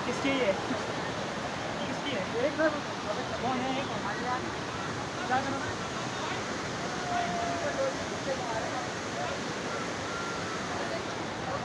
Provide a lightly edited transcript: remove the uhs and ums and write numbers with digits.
किसकी है? किसकी है? एक ना कौन है? एक हमारे यार क्या करना?